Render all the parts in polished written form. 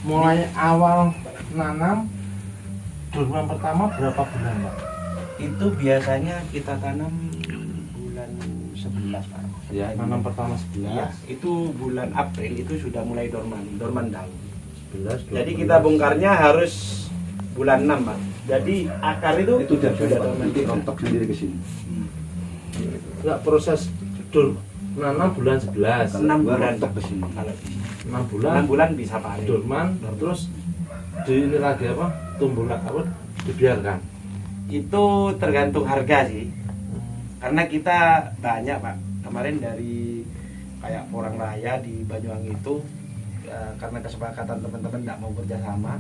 mulai awal nanam durman pertama berapa bulan Pak? Itu biasanya kita tanam bulan 11 Pak. Ya, nanam pertama 11. Ya, itu bulan April itu sudah mulai dorman daun. 11, 12. Jadi kita bongkarnya harus bulan 6 Pak. Jadi akar itu sudah dorman. nanti rontok sendiri ke sini. Enggak, proses nanam bulan 11. 6 bulan rontok ke sini. Kalau 6 bulan. 6 bulan bisa panen. Durman, terus ini lagi apa? Tumbuh apa? Dibiarkan. Itu tergantung harga sih. Karena kita banyak Pak. Kemarin dari kayak Porang Raya di Banyuwangi itu karena kesepakatan teman-teman tidak mau kerjasama.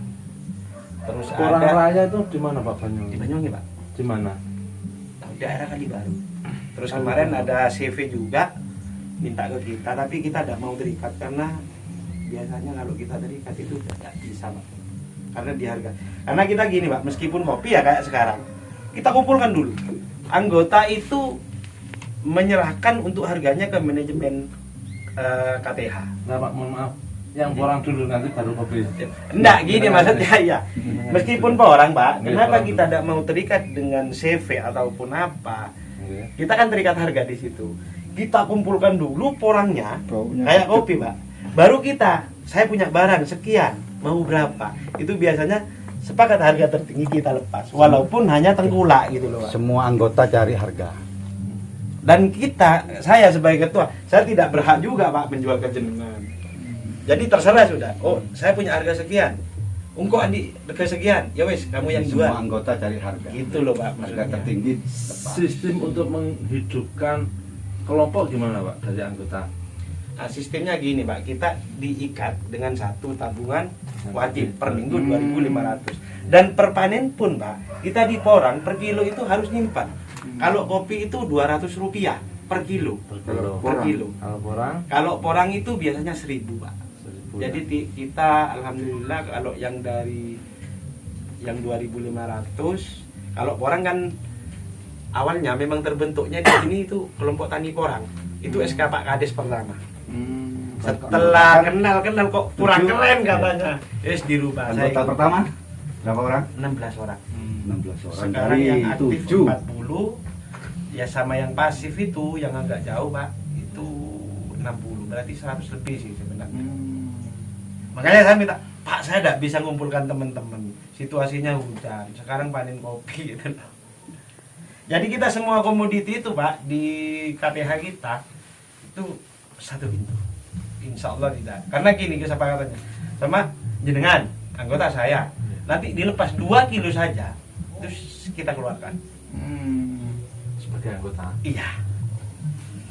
Terus Porang ada Raya itu di mana Pak Banyuwangi? di Banyuwangi Pak. Di mana? Daerah Kalibaru. Terus Kalibaru. kemarin ada CV juga minta ke kita, tapi kita tidak mau terikat karena biasanya kalau kita terikat itu tidak bisa Pak. Karena di harga. Karena kita gini Pak, meskipun kopi ya kayak sekarang, kita kumpulkan dulu. Anggota itu menyerahkan untuk harganya ke manajemen KTH. Nah Pak, mohon maaf. Yang porang dulu nanti baru kopi. Enggak gini maksudnya ya. Meskipun porang Pak, Iya, kenapa porang kita dulu. tidak mau terikat dengan CV ataupun apa? Oke. Kita kan terikat harga di situ. Kita kumpulkan dulu porangnya, Baunya kayak sedap. kopi Pak. Baru saya punya barang sekian, mau berapa? Itu biasanya sepakat harga tertinggi kita lepas, walaupun hanya tengkulak gitu loh Pak. Semua anggota cari harga. Dan saya sebagai ketua, saya tidak berhak juga Pak menjual ke jenengan. Jadi terserah sudah. Oh, saya punya harga sekian. Ungkok Andi ke sekian. Ya wes, kamu yang jual. Semua anggota cari harga. Gitu loh Pak Harga maksudnya. tertinggi tepat. Sistem untuk menghidupkan kelompok gimana Pak dari anggota? Nah, sistemnya gini Pak, kita diikat dengan satu tabungan wajib per minggu 2.500. Dan per panen pun Pak, kita di porang per kilo itu harus nyimpan. Kalau kopi itu 200 rupiah per kilo. Per kilo. Per kilo. Kalau porang Kalau porang itu biasanya 1.000 Pak. 1000. Jadi kita alhamdulillah kalau yang dari yang 2.500, kalau porang kan awalnya memang terbentuknya di sini itu kelompok tani porang. Itu SK Pak Kades pertama. Setelah kenal kok kurang Tujuh. keren katanya. Yes dirubah. Anggota Saya pertama berapa orang? 16 orang. 16 orang. Sekarang yang Dari aktif 7. 40. Ya sama yang pasif itu yang agak jauh Pak, itu 60. Berarti 100 lebih sih sebenarnya. Makanya saya minta, Pak saya tidak bisa ngumpulkan teman-teman. Situasinya hujan. Sekarang panen kopi gitu loh. Jadi kita semua komoditi itu Pak di KTH kita itu satu pintu. Insya Allah tidak. Karena gini kesepakatannya sama jenengan anggota saya. Nanti dilepas 2 kilo saja, terus kita keluarkan. sebagai anggota. Iya.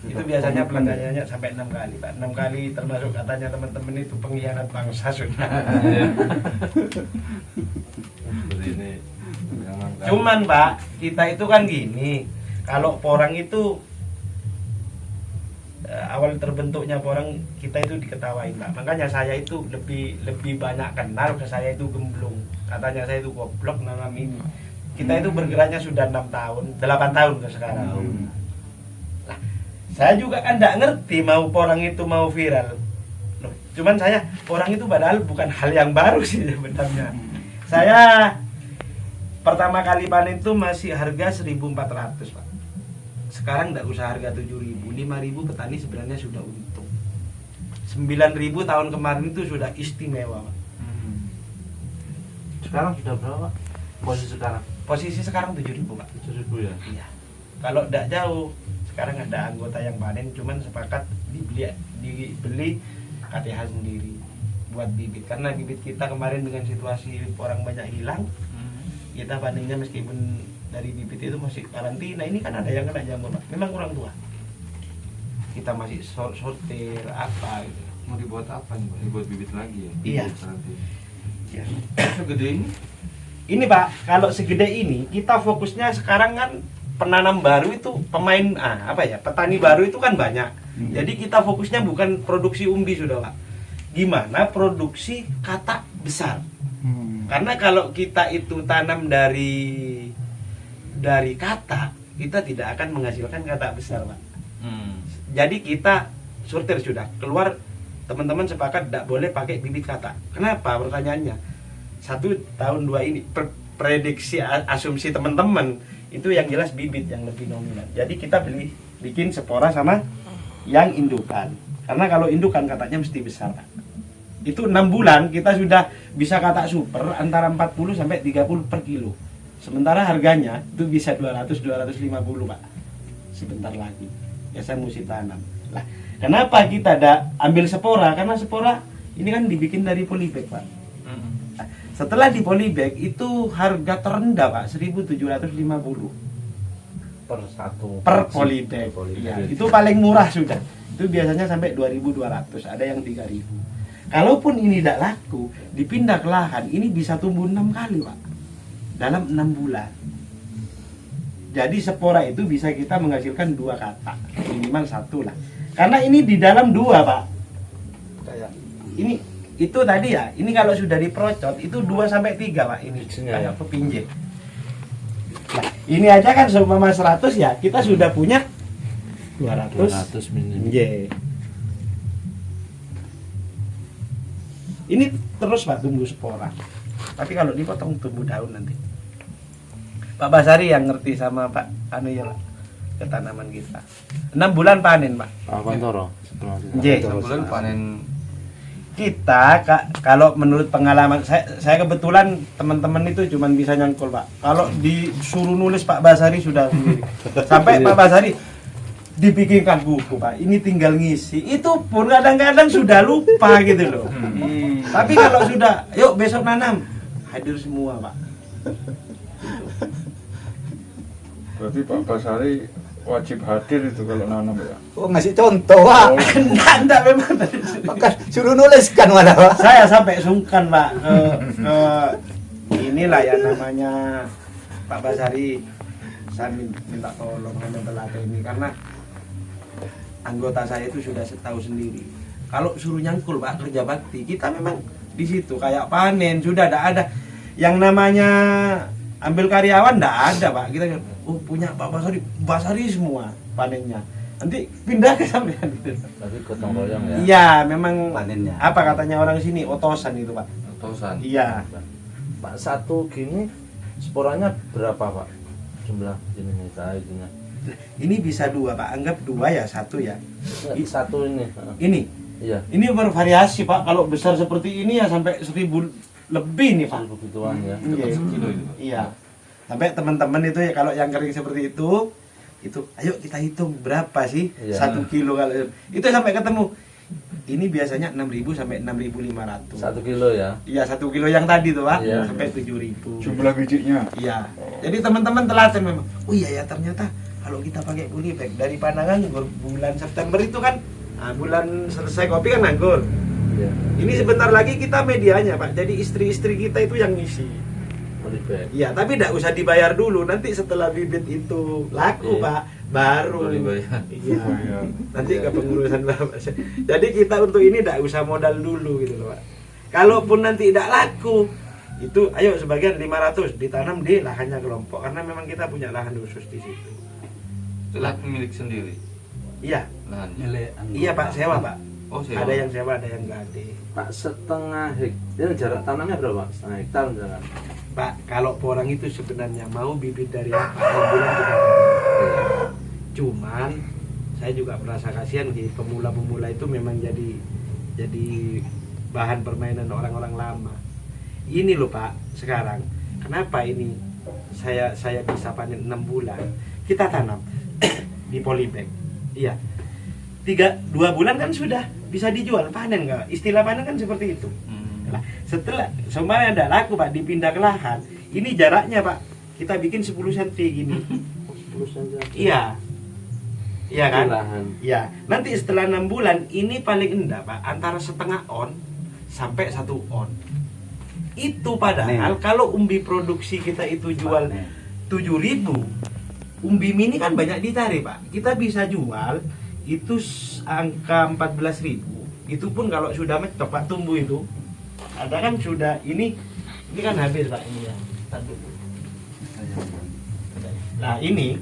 Itu biasanya pelangganannya sampai 6 kali Pak. 6 kali termasuk katanya teman-teman itu pengkhianat bangsa sudah. Seperti ini. Cuman Pak, kita itu kan gini, kalau porang itu awal terbentuknya porang kita itu diketawain Pak. Makanya saya itu lebih banyak kenal ke saya itu gemblung. Katanya saya itu goblok nanam ini. Kita itu bergeraknya sudah 6 tahun, 8 tahun ke sekarang. Lah, saya juga kan tidak ngerti mau porang itu mau viral. Loh, cuman saya porang itu padahal bukan hal yang baru sih sebenarnya. Saya pertama kali panen itu masih harga 1.400 Pak. Sekarang tidak usah harga 7.000, 5.000 petani sebenarnya sudah untung. 9.000 tahun kemarin itu sudah istimewa Pak. Sekarang sudah berapa? Posisi sekarang Posisi sekarang 7.000 Pak. 7.000 ya. Iya. Kalau tidak jauh, sekarang ada anggota yang panen, cuman sepakat dibeli KTH sendiri buat bibit. Karena bibit kita kemarin dengan situasi orang banyak hilang, kita panennya meskipun dari bibit itu masih karantina. Ini kan ada yang kena jamur Pak. Memang kurang tua. Kita masih sortir apa gitu. Mau dibuat apa nih Pak? Dibuat bibit lagi ya? Iya. Bibit nanti. Ya. Segede ini? Ini Pak, kalau segede ini kita fokusnya sekarang kan penanam baru itu pemain petani baru itu kan banyak. Jadi kita fokusnya bukan produksi umbi sudah Pak. Gimana produksi katak besar. Karena kalau kita itu tanam dari katak, kita tidak akan menghasilkan katak besar Pak. Jadi kita sortir sudah keluar teman-teman sepakat tidak boleh pakai bibit kata. Kenapa? Pertanyaannya, 1 tahun 2 ini prediksi asumsi teman-teman itu yang jelas bibit yang lebih dominan. Jadi kita bikin spora sama yang indukan. Karena kalau indukan katanya mesti besar, Pak. Itu 6 bulan kita sudah bisa kata super antara 40 sampai 30 per kilo. Sementara harganya itu bisa 200-250, Pak. Sebentar lagi. Ya saya mesti tanam. Lah, kenapa kita ada ambil spora? Karena spora ini kan dibikin dari polybag, Pak. Nah, setelah di polybag itu harga terendah, Pak, 1.750 per polybag. Iya, itu paling murah sudah. Itu biasanya sampai 2.200, ada yang 3.000. Kalaupun ini tidak laku, dipindah ke lahan, ini bisa tumbuh 6 kali, Pak. Dalam 6 bulan. Jadi spora itu bisa kita menghasilkan 2 kata, minimal 1 lah. Karena ini di dalam 2, Pak. Kayak ini itu tadi ya, ini kalau sudah diprocot itu 2 sampai 3, Pak, ini kayak pepinje. Nah, ini aja kan seumpama 100 ya, kita sudah punya 200 minimal. Ini terus, Pak, tumbuh spora. Tapi kalau dipotong tumbuh daun nanti. Pak Basari yang ngerti sama Pak anu ya, Pak, ke tanaman kita. 6 bulan panen, Pak. Pantoro. 6 bulan panen. Kita kalau menurut pengalaman saya kebetulan teman-teman itu cuma bisa nyangkul, Pak. Kalau disuruh nulis Pak Basari sudah sendiri. Sampai Pak Basari dibikinkan buku, Pak. Ini tinggal ngisi. Itu pun kadang-kadang sudah lupa gitu loh. Tapi kalau sudah, yuk besok nanam, hadir semua, Pak. Berarti Pak Basari wajib hadir itu kalau nanam ya. Oh, ngasih contoh, Pak. Enggak memang. Maka suruh nuliskan malah, Pak. Saya sampai sungkan, Pak. Inilah ya namanya Pak Basari. Saya minta tolong sama pelatih ini karena anggota saya itu sudah tahu sendiri. Kalau suruh nyangkul, Pak, kerja bakti, kita memang di situ kayak panen sudah ada yang namanya ambil karyawan, enggak ada, Pak. Kita punya Pak Basari semua panennya. Nanti pindah ke sampean gitu. Tapi gotong royong ya. Iya, memang Panennya. apa katanya orang sini, otosan itu, Pak. Tosan. Iya. Pak, satu gini sporanya berapa, Pak? Jumlah jenisnya saya gini. Ini bisa 2, Pak. Anggap 2 ya, 1 ya. Satu ini. Ini. Iya. Ini bervariasi, Pak. Kalau besar seperti ini ya sampai 1.000 lebih nih, Pak. Begituan ya. Iya. Sekilo itu. Iya. Sampai teman-teman itu ya kalau yang kering seperti itu ayo kita hitung berapa sih Iya. 1 kilo kalau itu sampai ketemu. Ini biasanya 6.000 sampai 6.500. 1 kilo ya. Iya, 1 kilo yang tadi tuh, Pak. Iya. Sampai 7.000. Jumlah bijinya. Iya. Jadi teman-teman telaten memang. Oh iya ya, ternyata kalau kita pakai polybag dari pandangan bulan September itu kan bulan selesai kopi kan nganggur. Iya. Ini sebentar lagi kita medianya, Pak. Jadi istri-istri kita itu yang ngisi. Polybag. Iya, tapi tidak usah dibayar dulu. Nanti setelah bibit itu laku, Iya. Pak, baru dibayar. Iya. Nanti ke pengurusan Bapak. Jadi kita untuk ini tidak usah modal dulu gitu loh, Pak. Kalaupun nanti tidak laku, itu ayo sebagian 500 ditanam di lahannya kelompok karena memang kita punya lahan khusus di situ. Lahan milik sendiri. Iya. Lahannya. Iya, Pak, sewa, Pak. Oh, sewa. Ada yang sewa, ada yang gade. Pak, setengah hektar jarak tanamnya berapa? Setengah hektar misalkan. Pak, kalau orang itu sebenarnya mau bibit dari apa? 6 bulan kita. Cuman saya juga merasa kasihan di pemula-pemula itu memang jadi bahan permainan orang-orang lama. Ini loh, Pak, sekarang kenapa ini saya bisa panen 6 bulan? Kita tanam di polybag. Iya. 2 bulan kan sudah bisa dijual, panen enggak? Istilah panen kan seperti itu. Nah, setelah semuanya ada laku, Pak, dipindah ke lahan. Ini jaraknya, Pak. Kita bikin 10 cm gini. 10 cm. Iya. Iya kan? Lahan. Iya. Nanti setelah 6 bulan ini paling enggak, Pak, antara setengah on sampai 1 on. Itu padahal kalau umbi produksi kita itu jual 7.000, umbi mini kan banyak ditarik, Pak. Kita bisa jual itu angka 14.000. Itu pun kalau sudah mentok, Pak, tumbuh itu. Ada kan sudah ini kan habis, Pak, ini ya. Nah, ini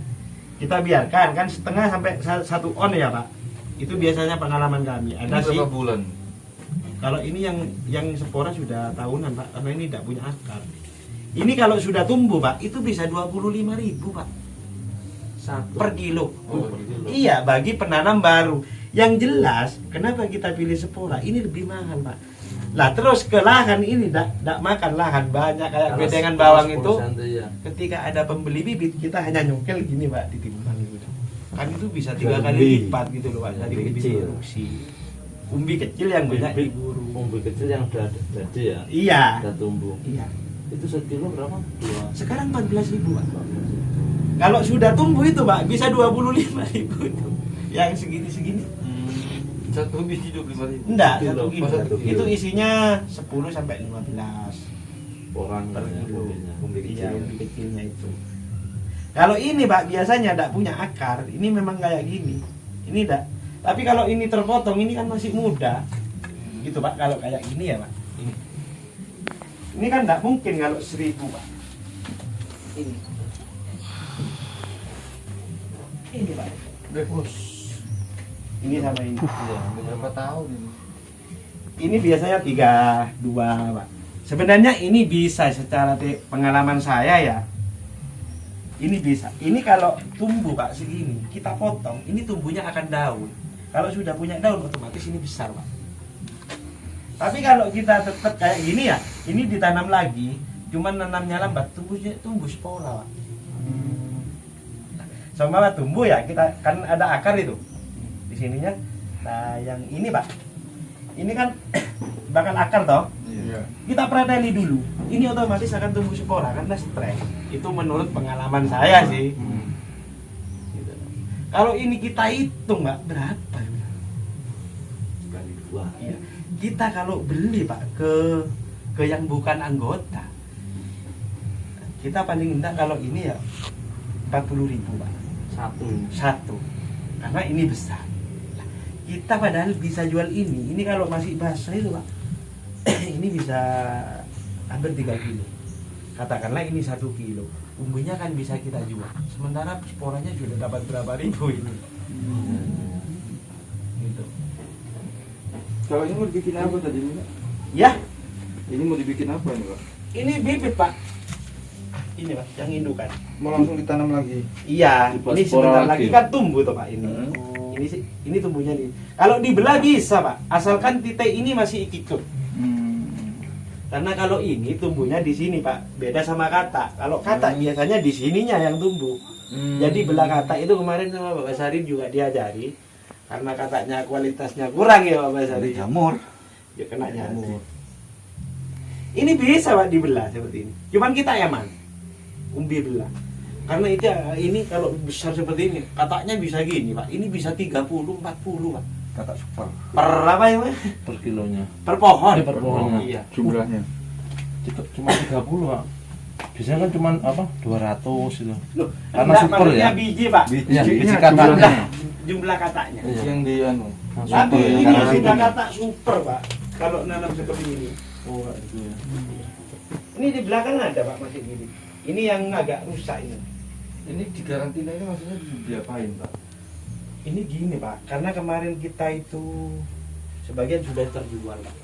kita biarkan kan setengah sampai 1 on ya, Pak. Itu biasanya pengalaman kami. Ini Ada sih berapa bulan Kalau ini yang spora sudah tahunan Pak, karena ini tidak punya akar. Ini kalau sudah tumbuh Pak, itu bisa 25.000 Pak. Per kilo. Iya, bagi penanam baru. Yang jelas, kenapa kita pilih spora? Ini lebih mahal Pak. Lah terus ke lahan ini tidak makan lahan banyak kayak bedengan bawang itu. Ketika ada pembeli bibit, kita hanya nyongkel gini Pak, ditimbang gitu. Kan itu bisa 3 kali lipat gitu loh Pak dari bibit produksi. Umbi kecil yang banyak diburu. Umbi kecil yang udah jadi ya? Iya. Udah tumbuh. Iya. Itu sekilo berapa? Sekarang 14.000 Pak. Kalau sudah tumbuh itu Pak, bisa 25.000 itu. Yang segini-segini. Satu biji 25.000. Enggak, Kilo. 1 kilo. Satu kilo. Itu isinya 10 sampai 15 Orang per ya, kilo. umbi Iya, kecil. umbi kecilnya itu. Kalau ini Pak biasanya tidak punya akar, ini memang kayak gini. Ini enggak. Tapi kalau ini terpotong, ini kan masih muda. Gitu Pak, kalau kayak gini ya Pak. Ini kan enggak mungkin kalau 1.000 Pak. Ini. Ini Pak. Ini sama ini. Iya, berapa tahun ini? Ini biasanya 32 Pak. Sebenarnya ini bisa secara pengalaman saya ya. Ini bisa. Ini kalau tumbuh Pak segini, kita potong, ini tumbuhnya akan daun. Kalau sudah punya daun otomatis ini besar Pak. Tapi kalau kita tetap kayak gini ya, ini ditanam lagi, cuman nanamnya lambat, tumbuh spora Pak. Sama Pak tumbuh ya, kita kan ada akar itu di sininya. Nah yang ini Pak, ini kan bakal akar toh. Iya. Kita preteli dulu, ini otomatis akan tumbuh spora karena stres. Itu menurut pengalaman saya sih. Gitu. Kalau ini kita hitung Mbak, berapa? Kali 2. Iya. Kita kalau beli Pak ke yang bukan anggota, kita paling enggak kalau ini ya 40.000 Pak. Satu. Karena ini besar. Nah, kita padahal bisa jual ini kalau masih basah itu Pak. Ini bisa hampir 3 kilo. Katakanlah ini 1 kilo. Umbinya kan bisa kita jual. Sementara sporanya sudah dapat berapa ribu ini. Gitu. Kalau ini mau dibikin apa tadi Pak? Ya, Ini mau dibikin apa ini Pak? ini bibit Pak. Ini Pak, yang indukan. Mau langsung ditanam lagi? Iya, Dibuat ini spora sebentar lagi. lagi kan tumbuh tuh Pak ini. Ini sih, ini tumbuhnya nih. Kalau dibelah bisa Pak, asalkan titik ini masih ikut. Karena kalau ini tumbuhnya di sini Pak, beda sama kata. Kalau kata biasanya di sininya yang tumbuh. Jadi belah kata itu kemarin sama Bapak Sari juga diajari. Karena katanya kualitasnya kurang ya Bapak Sari. Jamur. Ya kena jamur. Ini bisa Pak dibelah seperti ini. Cuman kita aman. Umbi belah. Karena itu ini kalau besar seperti ini, katanya bisa gini Pak. Ini bisa 30, 40 Pak. Kata super. Per apa ya Pak? Per kilonya. Per pohon. Per pohon. Iya. Jumlahnya. Cuma 30 Pak. Biasanya kan cuma apa? 200 itu. Loh, Karena enggak, super maksudnya ya? biji Pak. Iya, Bijinya biji katanya. jumlahnya. Jumlah katanya. Iya. Yang di anu. Tapi Super ya, ini karena sudah itu. kata super Pak. Kalau nanam seperti ini. Oh, itu ya. Ini di belakang ada Pak masih gini. Ini yang agak rusak ini. Ini di karantina ini maksudnya diapain Pak? Ini gini Pak, karena kemarin kita itu sebagian sudah terjual Pak.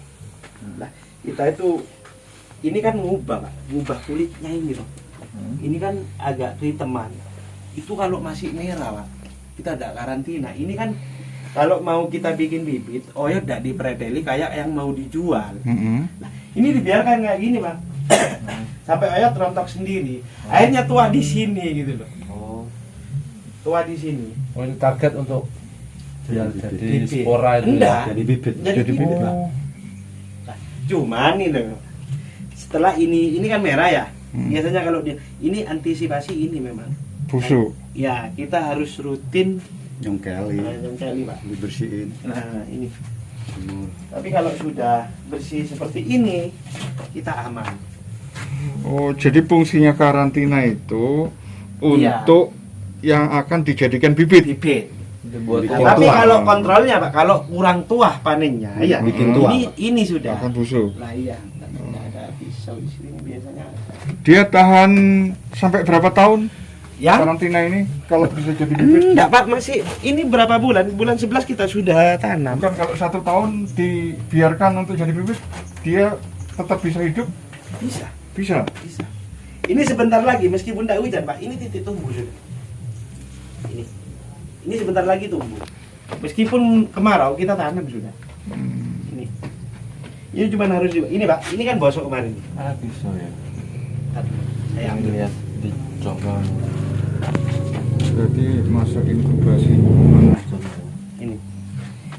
Nah, kita itu ini kan ngubah Pak, ngubah kulitnya ini loh. Ini kan agak kriteman. Itu kalau masih merah Pak, kita ada karantina. Ini kan kalau mau kita bikin bibit, ya tidak dipreteli kayak yang mau dijual. Nah, ini dibiarkan kayak gini Pak. Sampai Oyot rontok sendiri. Akhirnya tua di sini gitu loh. Oh. Tua di sini. Oh, ini target untuk biar jadi Bibit. spora itu. Enggak. Jadi bibit. Jadi bibit, Pak. Oh. Nah, cuman ini loh. Setelah ini kan merah ya. Biasanya kalau dia ini antisipasi ini memang. Busuk. Ya, kita harus rutin Nyongkeli. nyongkeli, Pak. Dibersihin. Nah, ini. Jamur. Tapi kalau sudah bersih seperti ini, kita aman. Oh, jadi fungsinya karantina itu Iya. untuk yang akan dijadikan bibit. Bibit. Dibuat Nah, Bikin tapi tua. kalau kontrolnya Pak, kalau kurang tua panennya, ya. Bikin tua. Ini sudah. Akan busuk. Nah, iya. Tidak ada pisau di sini biasanya. Dia tahan sampai berapa tahun? Ya? karantina ini kalau bisa jadi bibit? Enggak Pak, masih ini berapa bulan? Bulan 11 kita sudah tanam. Bukan kalau 1 tahun dibiarkan untuk jadi bibit, dia tetap bisa hidup? Bisa, Bisa. bisa. Ini sebentar lagi meskipun tidak hujan Pak, ini titik tumbuh sudah. Ini sebentar lagi tumbuh. Meskipun kemarau kita tanam sudah. Ini. Ini cuma harus juga. Ini Pak, ini kan bosok kemarin. Ah, bisa ya. Saya ambil. Lihat dicoba. Berarti masa inkubasi.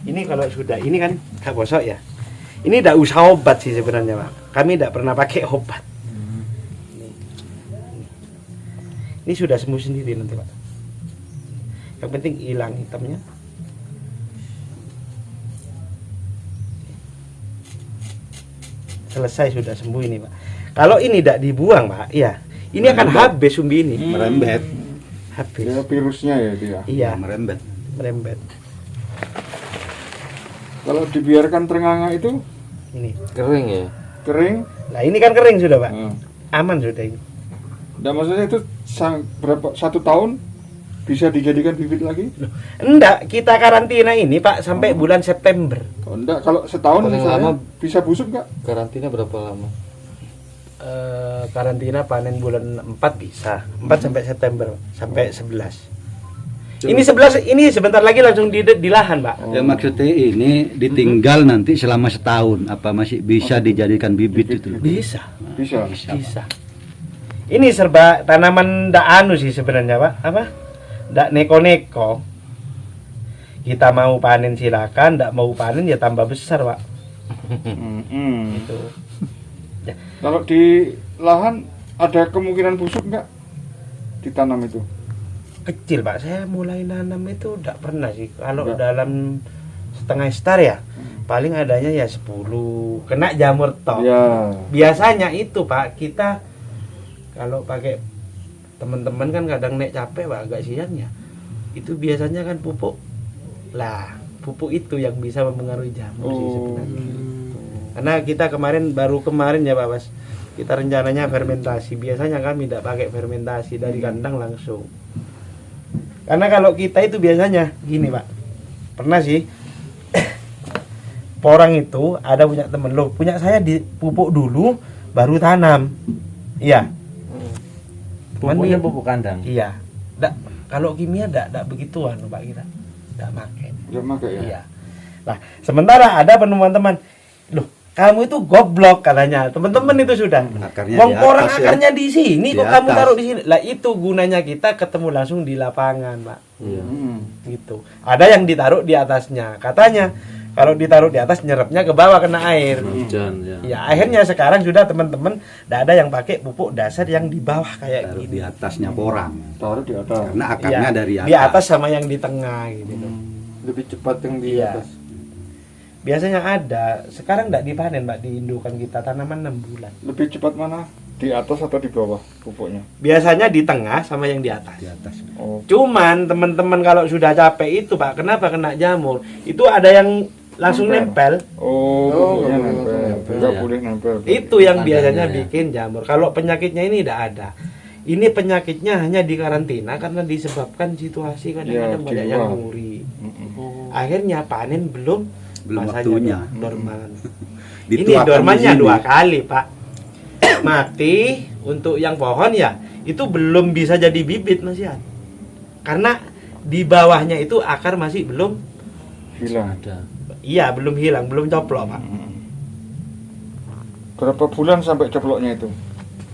Ini kalau sudah ini kan gak bosok ya. Ini tidak usah obat sih sebenarnya Pak. Kami tidak pernah pakai obat. Ini sudah sembuh sendiri nanti Pak. Yang penting hilang hitamnya. Selesai sudah sembuh ini Pak. Kalau ini tidak dibuang Pak, ya ini akan habis umbi ini. Merembet. Habis. Ya virusnya ya dia. Iya, Merembet. merembet. Kalau dibiarkan terenganga itu Ini. Kering ya. kering. Nah ini kan kering sudah Pak. Nah, Aman sudah ini. dan maksudnya itu berapa 1 tahun bisa dijadikan bibit lagi? Enggak, kita karantina ini Pak sampai bulan September. Oh, enggak, kalau setahun Paling misalnya lama- bisa busuk nggak? Karantina berapa lama? Karantina panen bulan 4 bisa. 4 sampai September sampai 11. Ini 11 ini sebentar lagi langsung di lahan, Pak. Ya maksudnya ini ditinggal nanti selama setahun, apa masih bisa dijadikan bibit itu? Bisa. Bisa. Bisa. Ini serba tanaman ndak anu sih sebenarnya, Pak. Apa? Ndak neko-neko. Kita mau panen silakan, ndak mau panen ya tambah besar, Pak. Itu. Ya. Kalau di lahan ada kemungkinan busuk nggak ditanam itu? Kecil Pak, saya mulai nanam itu tidak pernah sih. Kalau Enggak. dalam setengah hektar ya, paling adanya ya 10 kena jamur tok. Ya. Biasanya itu Pak, kita kalau pakai teman-teman kan kadang naik capek Pak, agak siang ya. Itu biasanya kan pupuk. Lah, pupuk itu yang bisa mempengaruhi jamur sih sebenarnya. Karena kita baru kemarin ya Pak Bas, kita rencananya fermentasi. Biasanya kami tidak pakai fermentasi dari kandang langsung. Karena kalau kita itu biasanya gini Pak, pernah sih porang itu ada punya temen lo, punya saya dipupuk dulu baru tanam. Iya. Pupuknya pupuk kandang. Iya. Kalau kimia ndak begituan Pak kita. Ndak pakai. Nggak pakai ya? Iya. Nah, sementara ada penemuan teman, loh kamu itu goblok katanya teman-teman itu sudah. Akarnya Wong di orang atas ya. akarnya di sini Di kok kamu atas. taruh di sini. Lah itu gunanya kita ketemu langsung di lapangan, Pak. Iya. Gitu. Ada yang ditaruh di atasnya. Katanya kalau ditaruh di atas nyerapnya ke bawah kena air. Hujan ya. Ya akhirnya sekarang sudah teman-teman tidak ada yang pakai pupuk dasar yang di bawah kayak Taruh di gini. atasnya porang. Taruh di atas. Karena akarnya Iya, dari atas. di atas sama yang di tengah gitu. Lebih cepat yang di Iya. atas. Biasanya ada, sekarang tidak dipanen Mbak di indukan kita tanaman 6 bulan. Lebih cepat mana? Di atas atau di bawah pupuknya? Biasanya di tengah sama yang di atas. Di atas. Oh. Cuman teman-teman kalau sudah capek itu Pak, kenapa kena jamur? Itu ada yang langsung nempel. Oh, pupuknya nempel. Nggak ya. boleh nempel. Itu yang Tandanya biasanya ya. bikin jamur. Kalau penyakitnya ini tidak ada. Ini penyakitnya hanya di karantina karena disebabkan situasi kadang-kadang Ya, banyak di yang luar. nguri. Akhirnya panen belum masanya waktunya. dorman. Ini Dituakan di dormannya sini. 2 kali Pak. Mati untuk yang pohon ya itu belum bisa jadi bibit Mas Yan. Karena di bawahnya itu akar masih belum, Hilang. Ada. iya belum hilang, belum coplok Pak. Berapa bulan sampai coploknya itu?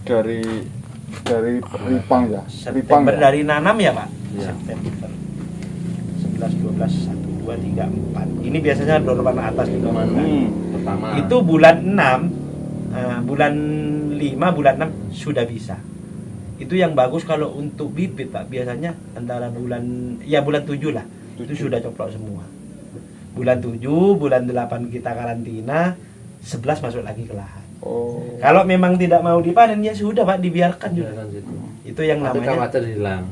Dari ripang ya? Ripang September ya? dari nanam ya Pak. Iya. September 11, 12, 1, 2, 3, 4. Ini biasanya dorman atas gitu Mas. Pertama. Itu bulan 6, bulan 5, bulan 6 sudah bisa. Itu yang bagus kalau untuk bibit Pak. Biasanya antara bulan 7 lah. Itu sudah coplok semua. Bulan 7, bulan 8 kita karantina, 11 masuk lagi ke lahan. Oh. Kalau memang tidak mau dipanen ya sudah Pak, dibiarkan juga. Biarkan situ. Itu yang Tapi namanya. khawatir hilang.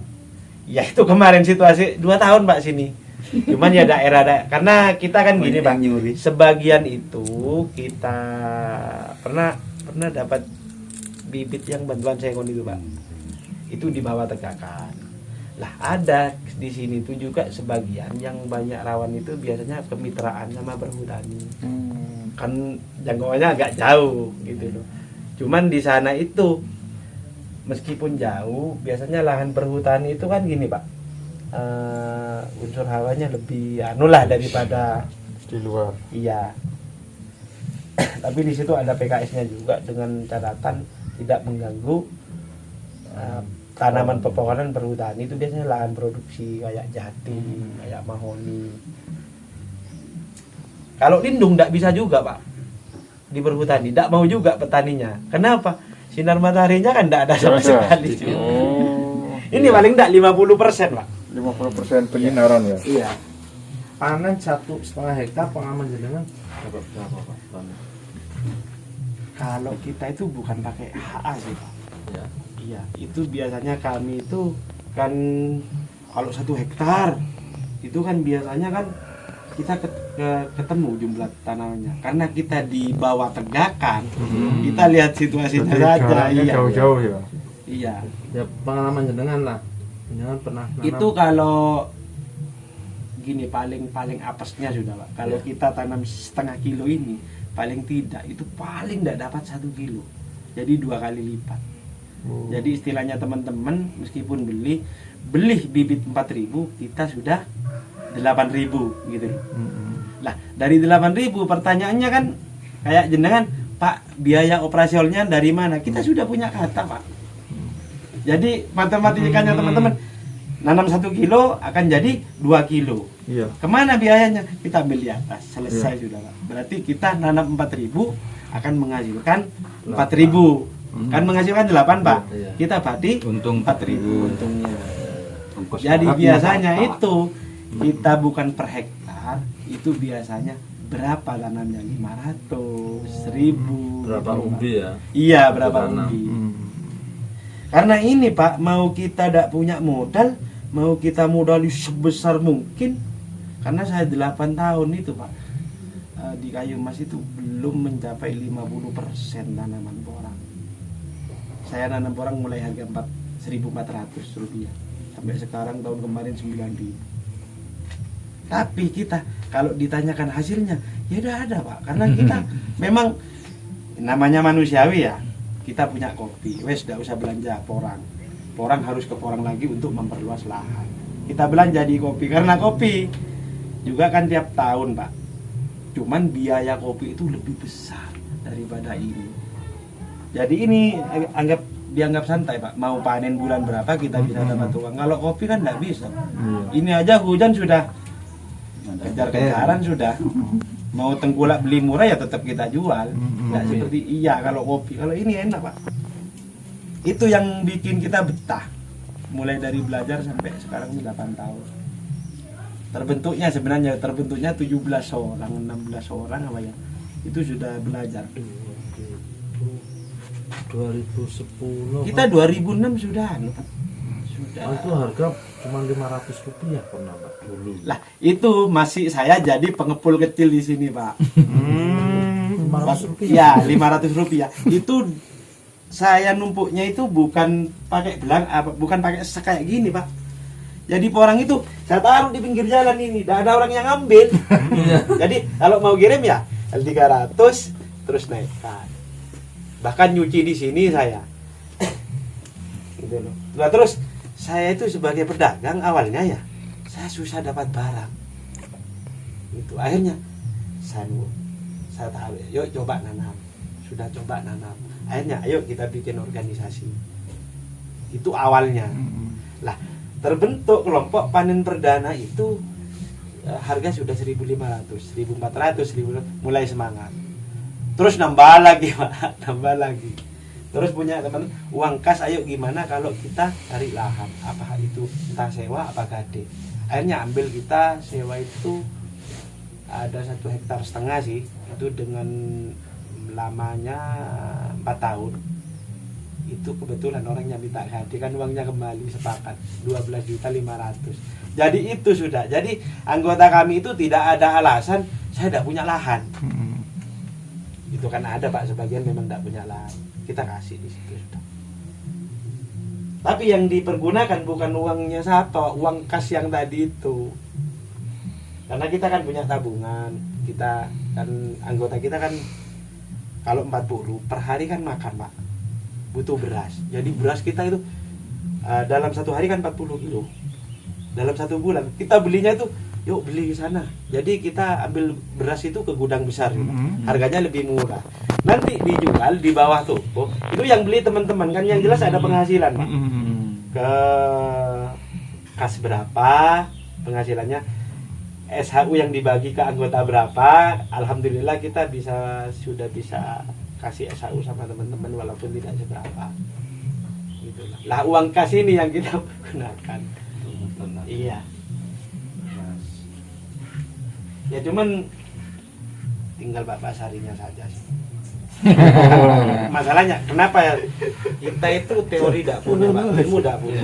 Ya itu kemarin situasi 2 tahun Pak sini. Cuman ya daerah karena kita kan gini Banyak Pak. yang nyuri. Sebagian itu kita pernah dapat bibit yang bantuan sekon itu Pak. itu di bawah tegakan. Lah ada di sini tuh juga sebagian yang banyak rawan itu biasanya kemitraan sama perhutani. Kan jangkauannya agak jauh gitu loh. Cuman di sana itu meskipun jauh, biasanya lahan perhutani itu kan gini Pak, unsur hawanya lebih anulah daripada di luar. iya. Tapi di situ ada PKS-nya juga dengan catatan tidak mengganggu tanaman pepohonan perhutani. Itu biasanya lahan produksi kayak jati, kayak mahoni. Kalau lindung tidak bisa juga Pak di perhutani, tidak mau juga petaninya. Kenapa? Sinar mataharinya kan tidak ada sama sekali. Oh. Ini paling tidak 50% Pak. 50% penyinaran ya. Iya. Panen 1,5 hektar pengalaman jenengan dapat berapa Pak? Panen? Kalau kita itu bukan pakai HA sih Pak. Ya. Iya, itu biasanya kami itu kan kalau 1 hektar itu kan biasanya kan kita ketemu jumlah tanamannya karena kita di bawah tegakan. Kita lihat situasinya Jadi saja. jaraknya Iya. jauh-jauh ya. Iya. Ya pengalaman jenengan lah. Jenengan pernah nanam. Itu kalau gini paling apesnya sudah Pak. Kalau Ya. kita tanam 0,5 kilo ini paling tidak itu paling tidak dapat 1 kilo. Jadi 2 kali lipat. Jadi istilahnya teman-teman meskipun beli bibit 4.000 kita sudah 8.000 gitu. Lah dari 8.000 pertanyaannya kan kayak jenengan Pak biaya operasionalnya dari mana? Kita sudah punya kata Pak. Jadi matematikanya teman-teman nanam 1 kilo akan jadi 2 kilo. Iya. Kemana biayanya? Kita ambil di atas, selesai sudah Pak. Berarti kita nanam 4.000 akan menghasilkan 4.000. Kan menghasilkan 8 Pak. Iya. Kita berarti Untung 4.000 untungnya. Ongkos Jadi daratnya biasanya berapa? itu kita bukan per hektar, itu biasanya berapa tanamnya? 500, 1.000. Berapa gitu, Pak. umbi ya? Iya, berapa Tanam. umbi. Karena ini Pak, mau kita tidak punya modal, mau kita modali sebesar mungkin, karena saya 8 tahun itu Pak di kayu emas itu belum mencapai 50% tanaman porang. Saya nanam porang mulai harga 1.400 rupiah sampai sekarang tahun kemarin 9.000. Tapi kita kalau ditanyakan hasilnya ya udah ada Pak, karena kita memang namanya manusiawi ya. Kita punya kopi, wes tidak usah belanja porang harus ke porang lagi untuk memperluas lahan. Kita belanja di kopi karena kopi juga kan tiap tahun Pak. Cuman biaya kopi itu lebih besar daripada ini. Jadi ini dianggap santai Pak. Mau panen bulan berapa kita bisa dapat uang. Kalau kopi kan tidak bisa. Ini aja hujan sudah kejar-kejaran sudah. Mau tengkulak beli murah ya tetap kita jual. Nggak seperti kalau kopi. Kalau ini enak Pak. Itu yang bikin kita betah. Mulai dari belajar sampai sekarang 8 tahun. Terbentuknya 17 orang, 16 orang apa ya. Itu sudah belajar. 2010 Kita 2006 sudah Pak. Sudah. itu harga cuma 500 rupiah pernah Pak dulu. Lah, itu masih saya jadi pengepul kecil di sini, Pak. 500 rupiah. Ya, 500 rupiah. Itu saya numpuknya itu bukan pakai belang, bukan pakai sek kayak gini, Pak. Jadi porang itu saya taruh di pinggir jalan ini, tidak ada orang yang ngambil. Jadi kalau mau kirim ya L300 terus naikkan. Bahkan nyuci di sini saya. Gitu loh. Nah, terus saya itu sebagai pedagang awalnya ya saya susah dapat barang. Itu akhirnya saya tahu, yuk coba nanam. Sudah coba nanam. Akhirnya ayo kita bikin organisasi. Itu awalnya. Lah, terbentuk kelompok panen perdana itu harga sudah 1.500, 1.400, 1.000, mulai semangat. Terus nambah lagi, Pak, nambah lagi. Terus punya teman uang kas, ayo gimana kalau kita cari lahan, apa itu entah sewa apa gade. Akhirnya ambil kita sewa itu ada 1,5 hektar sih, itu dengan lamanya 4 tahun. Itu kebetulan orangnya minta gade, kan uangnya kembali sepakat 12.500.000. Jadi itu sudah. Jadi anggota kami itu tidak ada alasan saya tidak punya lahan. Itu kan ada Pak, sebagian memang tidak punya lahan. Kita kasih di situ sudah. Tapi yang dipergunakan bukan uangnya siapa, uang kas yang tadi itu. Karena kita kan punya tabungan, kita kan anggota kita kan kalau 40 per hari kan makan, Pak. Butuh beras. Jadi beras kita itu dalam satu hari kan 40 kilo. Dalam satu bulan kita belinya itu yuk beli di sana. Jadi kita ambil beras itu ke gudang besar gitu. Harganya lebih murah. Nanti dijual di bawah toko. Itu yang beli teman-teman kan, yang jelas ada penghasilan, Pak. Ke kas berapa penghasilannya, SHU yang dibagi ke anggota berapa. Alhamdulillah kita sudah bisa kasih SHU sama teman-teman walaupun tidak seberapa. Gitulah. Lah uang kas ini yang kita gunakan. Iya. Ya cuman tinggal Bapak Sarinya saja sih. Masalahnya kenapa ya kita itu teori tidak punya, Pak, ilmu tidak punya.